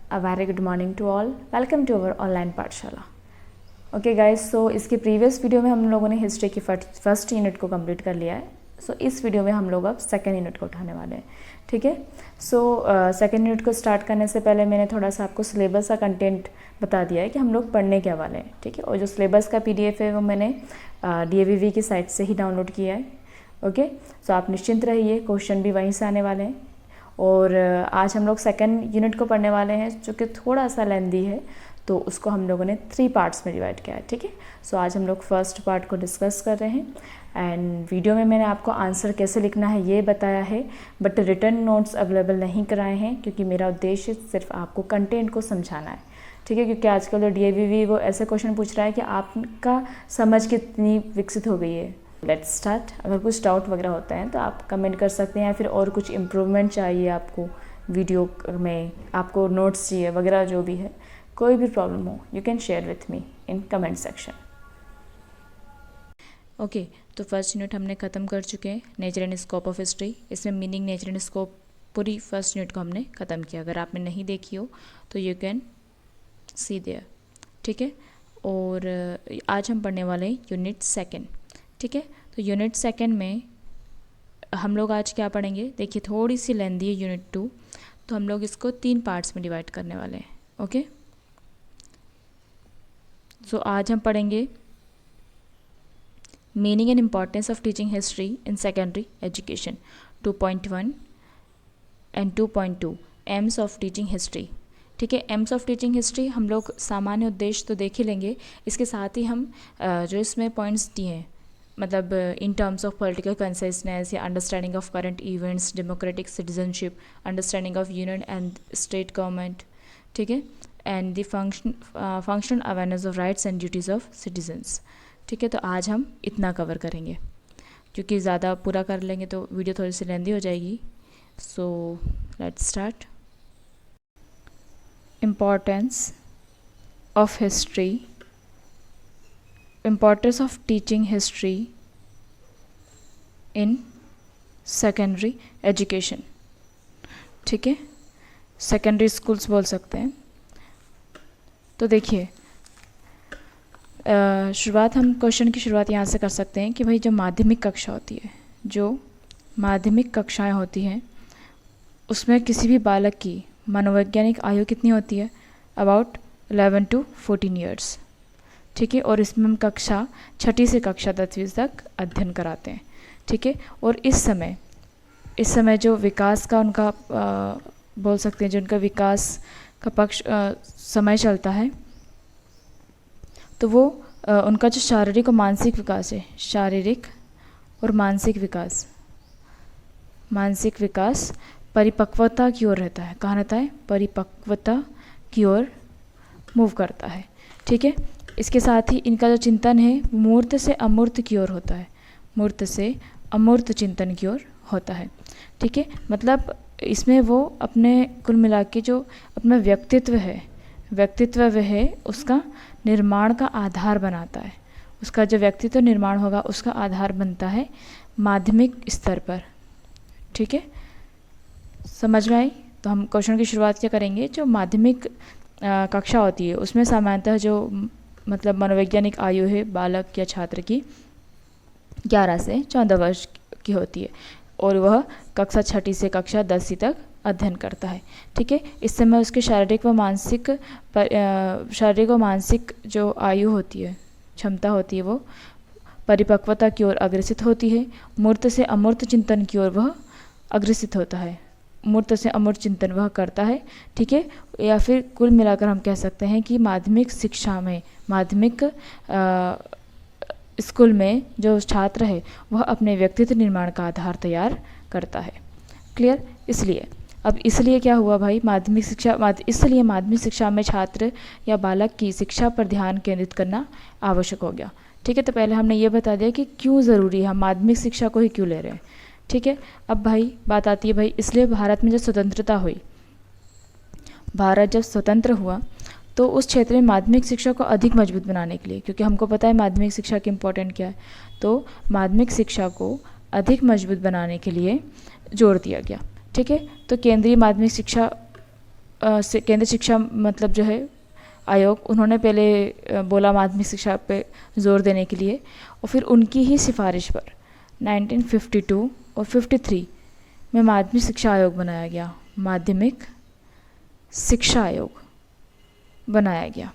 A very good morning to all. Welcome to our online पाठशाला. Okay guys, सो इसके previous video में हम लोगों ने हिस्ट्री की फर्स्ट यूनिट को कंप्लीट कर लिया है. सो इस वीडियो में हम लोग अब सेकेंड यूनिट को उठाने वाले हैं. ठीक है. सो सेकेंड यूनिट को स्टार्ट करने से पहले मैंने थोड़ा सा आपको सिलेबस का कंटेंट बता दिया है कि हम लोग पढ़ने क्या वाले हैं. ठीक है. और जो सिलेबस का PDF है वो मैंने DAVV की साइट से ही डाउनलोड किया है. ओके. सो आप निश्चिंत रहिए, क्वेश्चन भी वहीं से आने वाले हैं. और आज हम लोग सेकंड यूनिट को पढ़ने वाले हैं जो कि थोड़ा सा लेंदी है, तो उसको हम लोगों ने 3 पार्ट्स में डिवाइड किया है. ठीक है. सो आज हम लोग फर्स्ट पार्ट को डिस्कस कर रहे हैं. एंड वीडियो में मैंने आपको आंसर कैसे लिखना है ये बताया है, बट रिटन नोट्स अवेलेबल नहीं कराए हैं क्योंकि मेरा उद्देश्य सिर्फ आपको कंटेंट को समझाना है. ठीक है. क्योंकि आजकल जो DAVV वो ऐसे क्वेश्चन पूछ रहा है कि आपका समझ कितनी विकसित हो गई है. Let's start. अगर कुछ डाउट वगैरह होता है तो आप कमेंट कर सकते हैं, या फिर और कुछ इम्प्रूवमेंट चाहिए आपको वीडियो में, आपको नोट्स चाहिए वगैरह, जो भी है, कोई भी प्रॉब्लम हो, you can share with me in comment section. Okay. तो फर्स्ट यूनिट हमने ख़त्म कर चुके हैं, nature and scope of history. इसमें मीनिंग, नेचर एंड स्कोप पूरी फर्स्ट यूनिट को हमने ख़त्म किया. अगर आपने नहीं देखी हो तो यू कैन सी देयर. ठीक है. और आज हम पढ़ने वाले हैं यूनिट सेकेंड. ठीक है. तो यूनिट सेकेंड में हम लोग आज क्या पढ़ेंगे, देखिए थोड़ी सी लेंदी है यूनिट 2, तो हम लोग इसको 3 पार्ट्स में डिवाइड करने वाले हैं. ओके. सो आज हम पढ़ेंगे meaning and importance of teaching history in secondary education 2.1 and 2.2 AIIMS of teaching history. ठीक है. एम्स ऑफ टीचिंग हिस्ट्री हम लोग सामान्य उद्देश्य तो देख ही लेंगे, इसके साथ ही हम जो इसमें पॉइंट्स दिए हैं, मतलब in terms of political consistence या understanding of current events, democratic citizenship, understanding of union and state government. ठीक है. And the functional awareness of rights and duties of citizens. ठीक है. तो आज हम इतना कवर करेंगे, क्योंकि ज़्यादा पूरा कर लेंगे तो वीडियो थोड़ी सी लेंदी हो जाएगी. So let's start. Importance of history, importance of teaching history in secondary education. ठीक है. सेकेंडरी स्कूल्स बोल सकते हैं. तो देखिए शुरुआत, हम क्वेश्चन की शुरुआत यहाँ से कर सकते हैं कि भाई जो माध्यमिक कक्षा होती है, जो माध्यमिक कक्षाएं होती हैं, उसमें किसी भी बालक की मनोवैज्ञानिक आयु कितनी होती है, अबाउट 11 to 14 ईयर्स. ठीक है. और इसमें हम कक्षा 6ठी से कक्षा 10वीं तक अध्ययन कराते हैं. ठीक है. और इस समय जो विकास का उनका बोल सकते हैं, जो उनका विकास का पक्ष समय चलता है, तो वो उनका जो शारीरिक और मानसिक विकास है, शारीरिक और मानसिक विकास परिपक्वता की ओर रहता है. कहाँ रहता है? परिपक्वता की ओर मूव करता है. ठीक है. इसके साथ ही इनका जो चिंतन है मूर्त से अमूर्त की ओर होता है, मूर्त से अमूर्त चिंतन की ओर होता है. ठीक है. मतलब इसमें वो अपने कुल मिला के जो अपना व्यक्तित्व है उसका निर्माण का आधार बनाता है. उसका जो व्यक्तित्व निर्माण होगा उसका आधार बनता है माध्यमिक स्तर पर. ठीक है. समझ में आई? तो हम क्वेश्चन की शुरुआत क्या करेंगे, जो माध्यमिक कक्षा होती है उसमें सामान्यतः जो मतलब मनोवैज्ञानिक आयु है बालक या छात्र की 11 से 14 वर्ष की होती है, और वह कक्षा 6ठी से कक्षा 10वीं तक अध्ययन करता है. ठीक है. इस समय उसके शारीरिक व मानसिक जो आयु होती है, क्षमता होती है, वो परिपक्वता की ओर अग्रसित होती है. मूर्त से अमूर्त चिंतन की ओर वह अग्रसित होता है, मूर्त से अमूर्त चिंतन वह करता है. ठीक है. या फिर कुल मिलाकर हम कह सकते हैं कि माध्यमिक शिक्षा में, माध्यमिक स्कूल में जो छात्र है वह अपने व्यक्तित्व निर्माण का आधार तैयार करता है. क्लियर? इसलिए क्या हुआ भाई, इसलिए माध्यमिक शिक्षा में छात्र या बालक की शिक्षा पर ध्यान केंद्रित करना आवश्यक हो गया. ठीक है. तो पहले हमने ये बता दिया कि क्यों ज़रूरी है, हम माध्यमिक शिक्षा को ही क्यों ले रहे हैं. ठीक है. अब भाई बात आती है भाई, इसलिए भारत में जब स्वतंत्रता हुई, भारत जब स्वतंत्र हुआ तो उस क्षेत्र में माध्यमिक शिक्षा को अधिक मजबूत बनाने के लिए, क्योंकि हमको पता है माध्यमिक शिक्षा की इम्पोर्टेंट क्या है, तो माध्यमिक शिक्षा को अधिक मजबूत बनाने के लिए जोर दिया गया. ठीक है. तो केंद्रीय माध्यमिक शिक्षा केंद्र शिक्षा मतलब जो है आयोग, उन्होंने पहले बोला माध्यमिक शिक्षा पे जोर देने के लिए, और फिर उनकी ही सिफारिश पर 1952 और 53 में माध्यमिक शिक्षा आयोग बनाया गया, माध्यमिक शिक्षा आयोग बनाया गया।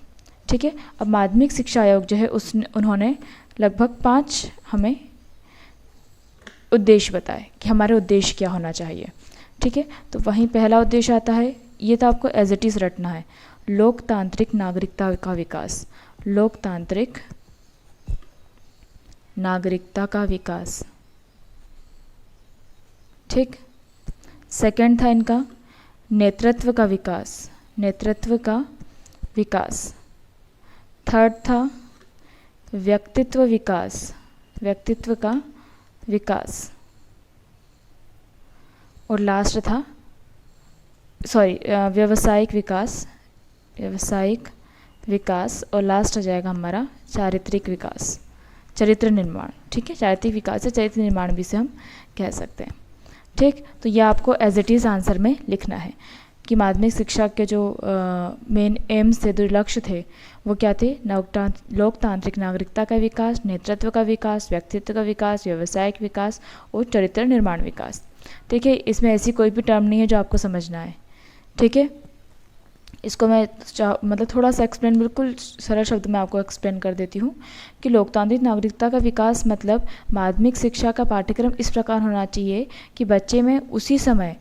ठीक है, अब माध्यमिक शिक्षा आयोग जो है उन्होंने लगभग 5 हमें उद्देश्य बताए कि हमारे उद्देश्य क्या होना चाहिए। ठीक है, तो वहीं पहला उद्देश्य आता है, ये तो आपको एज इट इज़ रटना है, लोकतांत्रिक नागरिकता का विकास, लोकतांत्रिक नागरिकता का विकास। ठीक, सेकंड था इनका नेतृत्व का विकास, नेतृत्व का विकास। थर्ड था व्यक्तित्व विकास, व्यक्तित्व का विकास। और लास्ट था व्यावसायिक विकास, व्यावसायिक विकास। और लास्ट हो जाएगा हमारा चारित्रिक विकास, चरित्र निर्माण। ठीक है, चारित्रिक विकास या चरित्र निर्माण भी से हम कह सकते हैं। ठीक, तो यह आपको एज इट इज़ आंसर में लिखना है कि माध्यमिक शिक्षा के जो मेन एम्स थे, जो लक्ष्य थे, वो क्या थे? लोकतांत्रिक नागरिकता का विकास, नेतृत्व का विकास, व्यक्तित्व का विकास, व्यावसायिक विकास और चरित्र निर्माण विकास। ठीक है, इसमें ऐसी कोई भी टर्म नहीं है जो आपको समझना है। ठीक है, इसको मैं मतलब थोड़ा सा एक्सप्लेन, बिल्कुल सरल शब्द में आपको एक्सप्लेन कर देती हूँ कि लोकतांत्रिक नागरिकता का विकास मतलब माध्यमिक शिक्षा का पाठ्यक्रम इस प्रकार होना चाहिए कि बच्चे में उसी समय,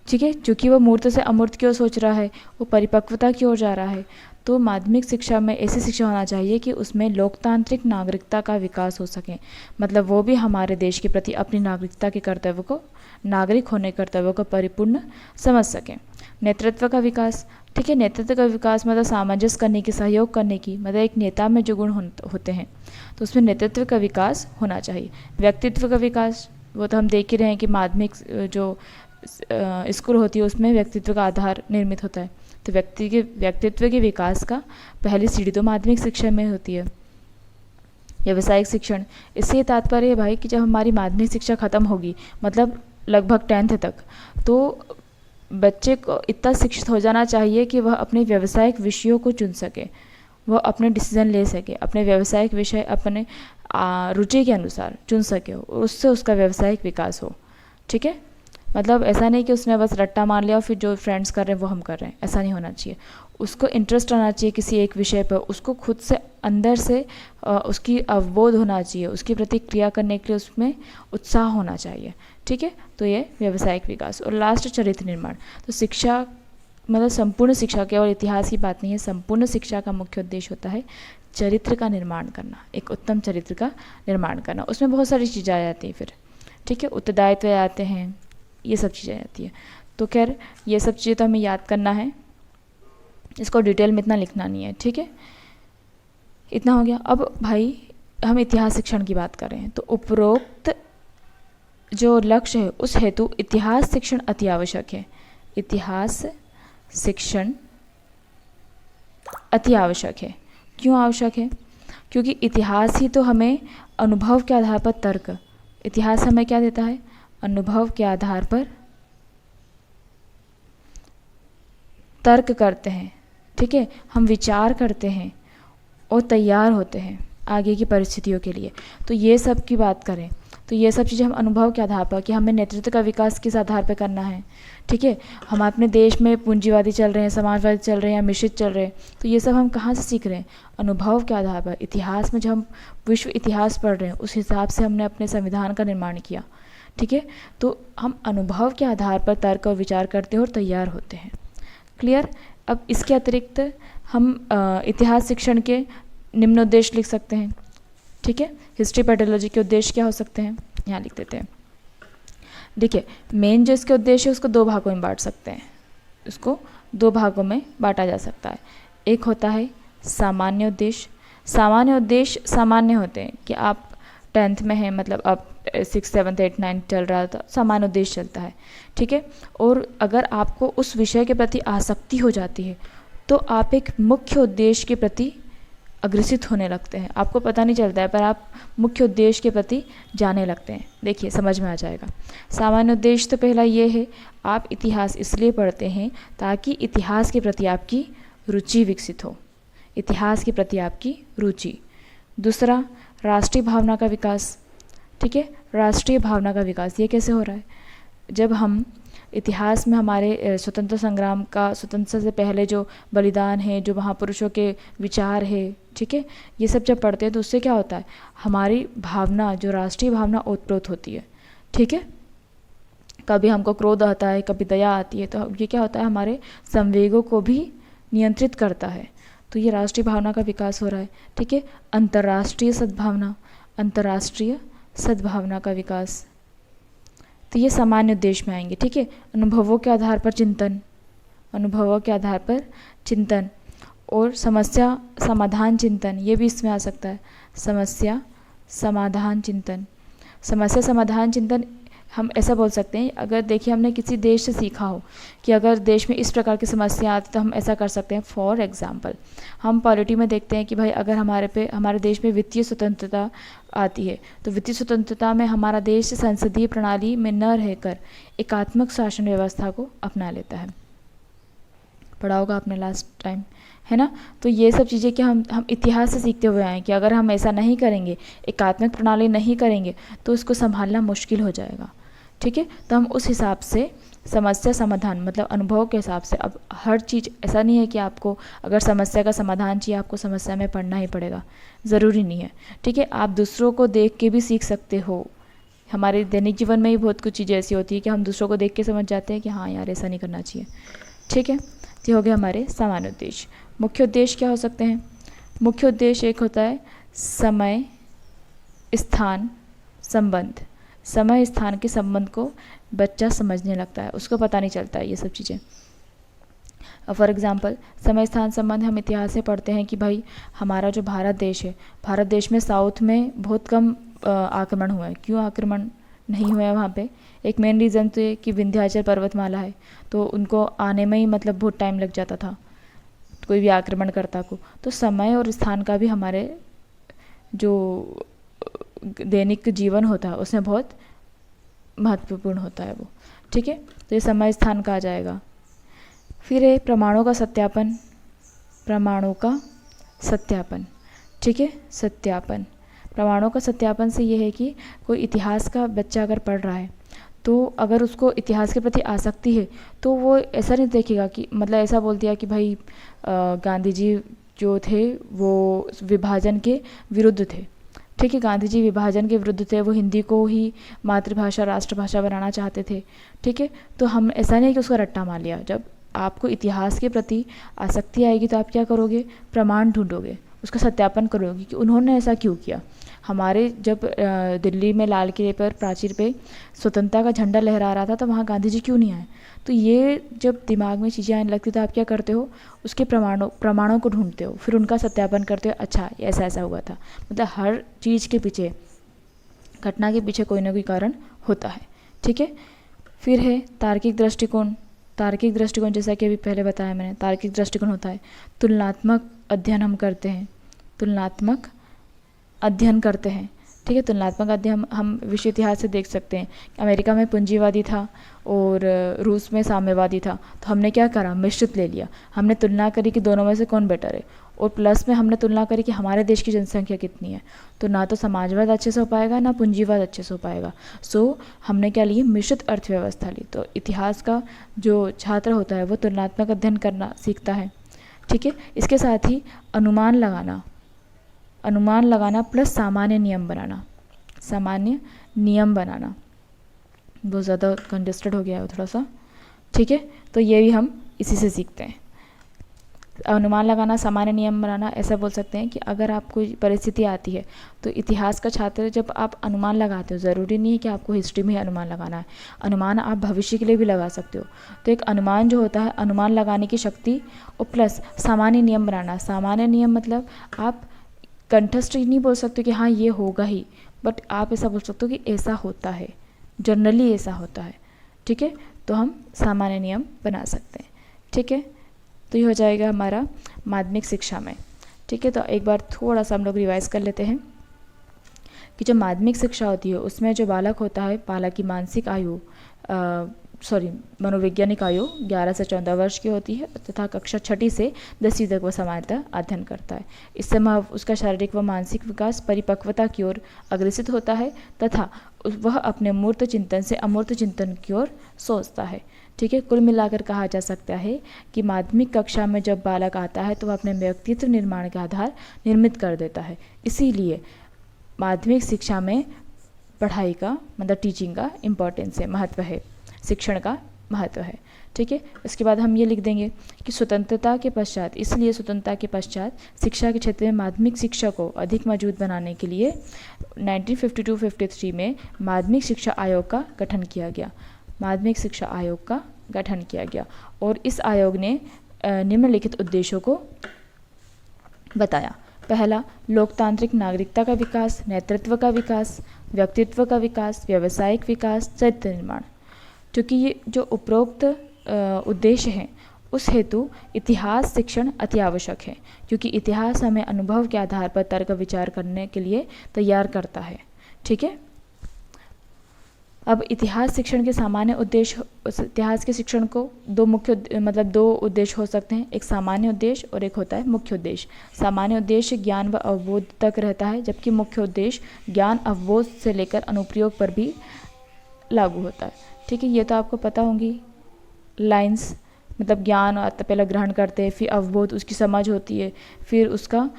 ठीक है, चूँकि वो मूर्त से अमूर्त की ओर सोच रहा है, वो परिपक्वता की ओर जा रहा है, तो माध्यमिक शिक्षा में ऐसी शिक्षा होना चाहिए कि उसमें लोकतांत्रिक नागरिकता का विकास हो सके। मतलब वो भी हमारे देश के प्रति अपनी नागरिकता के कर्तव्य को, नागरिक होने कर्तव्यों को परिपूर्ण समझ सकें। नेतृत्व का विकास, ठीक है, नेतृत्व का विकास मतलब सामंजस्य करने की, सहयोग करने की, मतलब एक नेता में जो गुण होते हैं तो उसमें नेतृत्व का विकास होना चाहिए। व्यक्तित्व का विकास, वो तो हम देख ही रहे हैं कि माध्यमिक जो स्कूल होती है उसमें व्यक्तित्व का आधार निर्मित होता है, तो व्यक्तित्व के विकास का पहली सीढ़ी तो माध्यमिक शिक्षा में होती है। व्यावसायिक शिक्षण, इससे तात्पर्य है भाई कि जब हमारी माध्यमिक शिक्षा खत्म होगी, मतलब लगभग 10th तक, तो बच्चे को इतना शिक्षित हो जाना चाहिए कि वह अपने व्यावसायिक विषयों को चुन सके, वह अपने डिसीजन ले सके, अपने व्यावसायिक विषय अपने रुचि के अनुसार चुन सके, और उससे उसका व्यावसायिक विकास हो। ठीक है, मतलब ऐसा नहीं कि उसने बस रट्टा मार लिया और फिर जो फ्रेंड्स कर रहे हैं वो हम कर रहे हैं, ऐसा नहीं होना चाहिए। उसको इंटरेस्ट आना चाहिए किसी एक विषय पर, उसको खुद से अंदर से उसकी अवबोध होना चाहिए, उसकी प्रतिक्रिया करने के लिए उसमें उत्साह होना चाहिए। ठीक है, तो ये व्यावसायिक विकास। और लास्ट चरित्र निर्माण, तो शिक्षा मतलब संपूर्ण शिक्षा, केवल इतिहास की बात नहीं है, संपूर्ण शिक्षा का मुख्य उद्देश्य होता है चरित्र का निर्माण करना, एक उत्तम चरित्र का निर्माण करना। उसमें बहुत सारी चीज़ें आ जाती हैं फिर, ठीक है, उत्तरदायित्व आते हैं, ये सब चीज़ें आ जाती है। तो खैर ये सब चीज़ें तो हमें याद करना है, इसको डिटेल में इतना लिखना नहीं है। ठीक है, इतना हो गया। अब भाई हम इतिहास शिक्षण की बात कर रहे हैं, तो उपरोक्त जो लक्ष्य है उस हेतु इतिहास शिक्षण अति आवश्यक है। इतिहास शिक्षण अति आवश्यक है। क्यों आवश्यक है? क्योंकि इतिहास ही तो हमें अनुभव के आधार पर तर्क, इतिहास हमें क्या देता है? अनुभव के आधार पर तर्क करते हैं। ठीक है, हम विचार करते हैं और तैयार होते हैं आगे की परिस्थितियों के लिए। तो ये सब की बात करें तो ये सब चीज़ें हम अनुभव के आधार पर, कि हमें नेतृत्व का विकास किस आधार पर करना है। ठीक है, हम अपने देश में पूंजीवादी चल रहे हैं, समाजवादी चल रहे हैं या मिश्रित चल रहे हैं, तो ये सब हम कहाँ से सीख रहे हैं? अनुभव के आधार पर। इतिहास में जब हम विश्व इतिहास पढ़ रहे हैं उस हिसाब से हमने अपने संविधान का निर्माण किया। ठीक है, तो हम अनुभव के आधार पर तर्क और विचार करते हैं और तैयार होते हैं। क्लियर? अब इसके अतिरिक्त हम इतिहास शिक्षण के निम्न उद्देश्य लिख सकते हैं। ठीक है, हिस्ट्री पेडोलॉजी के उद्देश्य क्या हो सकते हैं, यहाँ लिख देते हैं। देखिए, मेन जो इसके उद्देश्य है उसको 2 भागों में बांट सकते हैं, उसको 2 भागों में बांटा जा सकता है। एक होता है सामान्य उद्देश्य। सामान्य उद्देश्य सामान्य होते हैं कि आप 10th में हैं, मतलब अब 6th 7th 8th 9th चल रहा है तो सामान्य उद्देश्य चलता है। ठीक है, और अगर आपको उस विषय के प्रति आसक्ति हो जाती है तो आप एक मुख्य उद्देश्य के प्रति अग्रसित होने लगते हैं, आपको पता नहीं चलता है पर आप मुख्य उद्देश्य के प्रति जाने लगते हैं। देखिए समझ में आ जाएगा। सामान्य उद्देश्य तो पहला ये है, आप इतिहास इसलिए पढ़ते हैं ताकि इतिहास के प्रति आपकी रुचि विकसित हो, इतिहास के प्रति आपकी रुचि। दूसरा, राष्ट्रीय भावना का विकास। ठीक है, राष्ट्रीय भावना का विकास ये कैसे हो रहा है? जब हम इतिहास में हमारे स्वतंत्र संग्राम का, स्वतंत्रता से पहले जो बलिदान है, जो महापुरुषों के विचार है, ठीक है, ये सब जब पढ़ते हैं तो उससे क्या होता है, हमारी भावना, जो राष्ट्रीय भावना ओतप्रोत होती है। ठीक है, कभी हमको क्रोध आता है, कभी दया आती है, तो ये क्या होता है, हमारे संवेगों को भी नियंत्रित करता है। तो ये राष्ट्रीय भावना का विकास हो रहा है। ठीक है, अंतर्राष्ट्रीय सद्भावना, अंतर्राष्ट्रीय सद्भावना का विकास, तो ये सामान्य उद्देश्य में आएंगे। ठीक है, अनुभवों के आधार पर चिंतन, अनुभवों के आधार पर चिंतन, और समस्या समाधान चिंतन, ये भी इसमें आ सकता है। समस्या समाधान चिंतन, समस्या समाधान चिंतन हम ऐसा बोल सकते हैं, अगर देखिए हमने किसी देश से सीखा हो कि अगर देश में इस प्रकार की समस्या आती तो हम ऐसा कर सकते हैं। फॉर एग्जांपल, हम पॉलिटी में देखते हैं कि भाई अगर हमारे देश में वित्तीय स्वतंत्रता आती है तो वित्तीय स्वतंत्रता में हमारा देश संसदीय प्रणाली में न रहकर एकात्मक शासन व्यवस्था को अपना लेता है। पढ़ा होगा आपने लास्ट टाइम, है ना। तो ये सब चीज़ें कि हम इतिहास से सीखते हुए आए कि अगर हम ऐसा नहीं करेंगे, एकात्मक प्रणाली नहीं करेंगे तो उसको संभालना मुश्किल हो जाएगा। ठीक है, तो हम उस हिसाब से समस्या समाधान, मतलब अनुभव के हिसाब से, अब हर चीज़ ऐसा नहीं है कि आपको अगर समस्या का समाधान चाहिए आपको समस्या में पढ़ना ही पड़ेगा, ज़रूरी नहीं है। ठीक है, आप दूसरों को देख के भी सीख सकते हो। हमारे दैनिक जीवन में ही बहुत कुछ चीज़ें ऐसी होती है कि हम दूसरों को देख के समझ जाते हैं कि हाँ यार ऐसा नहीं करना चाहिए। ठीक है, ये हो गया हमारे सामान्य उद्देश्य। मुख्य उद्देश्य क्या हो सकते हैं? मुख्य उद्देश्य एक होता है समय स्थान संबंध, समय स्थान के संबंध को बच्चा समझने लगता है, उसको पता नहीं चलता है ये सब चीज़ें। फॉर एग्जांपल, समय स्थान संबंध हम इतिहास से पढ़ते हैं कि भाई हमारा जो भारत देश है, भारत देश में साउथ में बहुत कम आक्रमण हुआ है। क्यों आक्रमण नहीं हुआ है वहाँ पे? एक मेन रीज़न तो ये कि विंध्याचल पर्वतमाला है, तो उनको आने में ही मतलब बहुत टाइम लग जाता था कोई भी आक्रमणकर्ता को। तो समय और स्थान का भी हमारे जो दैनिक जीवन होता है उसमें बहुत महत्वपूर्ण होता है वो। ठीक है, तो ये समय स्थान का आ जाएगा। फिर है प्रमाणों का सत्यापन, प्रमाणों का सत्यापन। ठीक है, सत्यापन, प्रमाणों का सत्यापन से ये है कि कोई इतिहास का बच्चा अगर पढ़ रहा है तो अगर उसको इतिहास के प्रति आसक्ति है तो वो ऐसा नहीं देखेगा कि मतलब ऐसा बोल दिया कि भाई गांधी जी जो थे वो विभाजन के विरुद्ध थे। ठीक है, गांधी जी विभाजन के विरुद्ध थे, वो हिंदी को ही मातृभाषा राष्ट्रभाषा बनाना चाहते थे। ठीक है, तो हम ऐसा नहीं कि उसका रट्टा मार लिया। जब आपको इतिहास के प्रति आसक्ति आएगी तो आप क्या करोगे? प्रमाण ढूंढोगे, उसका सत्यापन करोगे कि उन्होंने ऐसा क्यों किया। हमारे जब दिल्ली में लाल किले पर प्राचीर पे स्वतंत्रता का झंडा लहरा रहा था तो वहाँ गांधी जी क्यों नहीं आए? तो ये जब दिमाग में चीज़ें आने लगती तो आप क्या करते हो? उसके प्रमाणों को ढूंढते हो, फिर उनका सत्यापन करते हो। अच्छा ऐसा ऐसा हुआ था, मतलब हर चीज़ के पीछे, घटना के पीछे कोई ना कोई कारण होता है। ठीक है, फिर है तार्किक दृष्टिकोण। तार्किक दृष्टिकोण जैसा कि अभी पहले बताया मैंने, तार्किक दृष्टिकोण होता है तुलनात्मक अध्ययन हम करते हैं, तुलनात्मक अध्ययन करते हैं। ठीक है, तुलनात्मक अध्ययन हम विश्व इतिहास से देख सकते हैं। अमेरिका में पूंजीवादी था और रूस में साम्यवादी था, तो हमने क्या करा? मिश्रित ले लिया। हमने तुलना करी कि दोनों में से कौन बेटर है, और प्लस में हमने तुलना करी कि हमारे देश की जनसंख्या कितनी है। तो ना तो समाजवाद अच्छे से हो पाएगा ना पूंजीवाद अच्छे से हो पाएगा। सो हमने क्या लिए? मिश्रित अर्थव्यवस्था ली। तो इतिहास का जो छात्र होता है वो तुलनात्मक अध्ययन करना सीखता है। ठीक है, इसके साथ ही अनुमान लगाना, अनुमान लगाना प्लस सामान्य नियम बनाना, सामान्य नियम बनाना। बहुत ज़्यादा कंजेस्टेड हो गया है थोड़ा सा। ठीक है, तो ये भी हम इसी से सीखते हैं। अनुमान लगाना, सामान्य नियम बनाना, ऐसा बोल सकते हैं कि अगर आप कोई परिस्थिति आती है तो इतिहास का छात्र जब आप अनुमान लगाते हो, ज़रूरी नहीं है कि आपको हिस्ट्री में ही अनुमान लगाना है, अनुमान आप भविष्य के लिए भी लगा सकते हो। तो एक अनुमान जो होता है, अनुमान लगाने की शक्ति, और प्लस सामान्य नियम बनाना। सामान्य नियम मतलब आप कंठस्थ नहीं बोल सकते कि हाँ ये होगा ही, बट आप ऐसा बोल सकते हो कि ऐसा होता है, जनरली ऐसा होता है। ठीक है, तो हम सामान्य नियम बना सकते हैं। ठीक है, तो ये हो जाएगा हमारा माध्यमिक शिक्षा में। ठीक है, तो एक बार थोड़ा सा हम लोग रिवाइज कर लेते हैं कि जो माध्यमिक शिक्षा होती है उसमें जो बालक होता है, बालक की मानसिक आयु मनोवैज्ञानिक आयु 11 से 14 वर्ष की होती है तथा कक्षा 6 से 10वीं तक वह सामान्यतः अध्ययन करता है। इस समय उसका शारीरिक व मानसिक विकास परिपक्वता की ओर अग्रसित होता है तथा वह अपने मूर्त चिंतन से अमूर्त चिंतन की ओर सोचता है। ठीक है, कुल मिलाकर कहा जा सकता है कि माध्यमिक कक्षा में जब बालक आता है तो वह अपने व्यक्तित्व निर्माण का आधार निर्मित कर देता है। इसीलिए माध्यमिक शिक्षा में पढ़ाई का मतलब टीचिंग का इम्पोर्टेंस है, महत्व है, शिक्षण का महत्व है। ठीक है, इसके बाद हम ये लिख देंगे कि स्वतंत्रता के पश्चात, इसलिए स्वतंत्रता के पश्चात शिक्षा के क्षेत्र में माध्यमिक शिक्षा को अधिक मजबूत बनाने के लिए 1952-53 में माध्यमिक शिक्षा आयोग का गठन किया गया। माध्यमिक शिक्षा आयोग का गठन किया गया और इस आयोग ने निम्नलिखित उद्देश्यों को बताया। पहला, लोकतांत्रिक नागरिकता का विकास, नेतृत्व का विकास, व्यक्तित्व का विकास, व्यावसायिक विकास, चरित्र निर्माण। क्योंकि ये जो उपरोक्त उद्देश्य हैं उस हेतु इतिहास शिक्षण अति आवश्यक है, क्योंकि इतिहास हमें अनुभव के आधार पर तर्क विचार करने के लिए तैयार करता है। ठीक है, अब इतिहास शिक्षण के सामान्य उद्देश्य, इतिहास के शिक्षण को दो उद्देश्य हो सकते हैं, एक सामान्य उद्देश्य और एक होता है मुख्य उद्देश्य। सामान्य उद्देश्य ज्ञान व अवबोध तक रहता है, जबकि मुख्य उद्देश्य ज्ञान अवबोध से लेकर अनुप्रयोग पर भी लागू होता है। ठीक है, ये तो आपको पता होंगी लाइंस, मतलब ज्ञान पहले ग्रहण करते हैं, फिर अवबोध उसकी समझ होती है, फिर उसका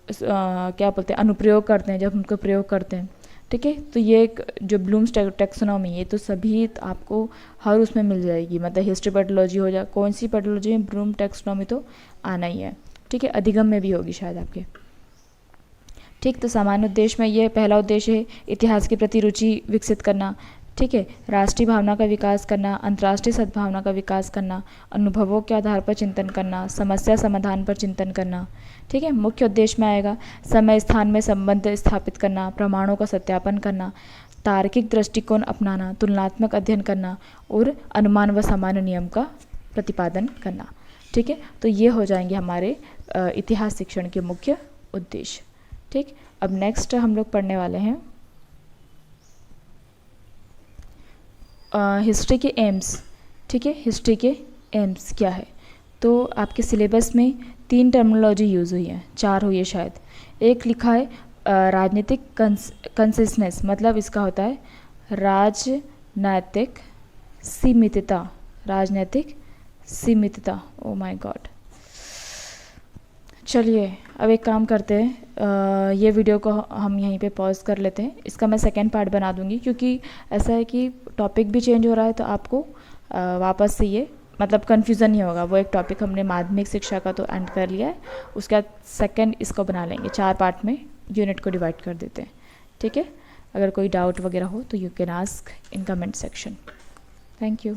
क्या बोलते हैं अनुप्रयोग करते हैं, जब उनको प्रयोग करते हैं। ठीक है, तो ये एक जो ब्लूम्स टैक्सोनॉमी, ये तो सभी आपको हर उसमें मिल जाएगी, मतलब हिस्ट्री पेडोलॉजी हो जाए, कौन सी पेडोलॉजी में ब्लूम टैक्सोनॉमी तो आना ही है। ठीक है, अधिगम में भी होगी शायद आपके। ठीक, तो सामान्य उद्देश्य में ये पहला उद्देश्य है इतिहास के प्रति रुचि विकसित करना। ठीक है, राष्ट्रीय भावना का विकास करना, अंतर्राष्ट्रीय सद्भावना का विकास करना, अनुभवों के आधार पर चिंतन करना, समस्या समाधान पर चिंतन करना। ठीक है, मुख्य उद्देश्य में आएगा समय स्थान में संबंध स्थापित करना, प्रमाणों का सत्यापन करना, तार्किक दृष्टिकोण अपनाना, तुलनात्मक अध्ययन करना और अनुमान व सामान्य नियम का प्रतिपादन करना। ठीक है, तो ये हो जाएंगे हमारे इतिहास शिक्षण के मुख्य उद्देश्य। ठीक, अब नेक्स्ट हम लोग पढ़ने वाले हैं हिस्ट्री के एम्स। ठीक है, हिस्ट्री के एम्स क्या है, तो आपके सिलेबस में 3 टर्मिनोलॉजी यूज़ हुई है, 4 हुई है शायद। एक लिखा है राजनीतिक कंसिस्टेंस, मतलब इसका होता है राजनैतिक सीमितता, राजनैतिक सीमितता। ओ माय गॉड, चलिए अब एक काम करते हैं, ये वीडियो को हम यहीं पे पॉज कर लेते हैं। इसका मैं सेकंड पार्ट बना दूंगी, क्योंकि ऐसा है कि टॉपिक भी चेंज हो रहा है, तो आपको वापस से ये मतलब कन्फ्यूज़न नहीं होगा। वो एक टॉपिक हमने माध्यमिक शिक्षा का तो एंड कर लिया है, उसके बाद सेकंड इसको बना लेंगे, 4 पार्ट में यूनिट को डिवाइड कर देते हैं। ठीक है, अगर कोई डाउट वगैरह हो तो you can ask in comment section. Thank you.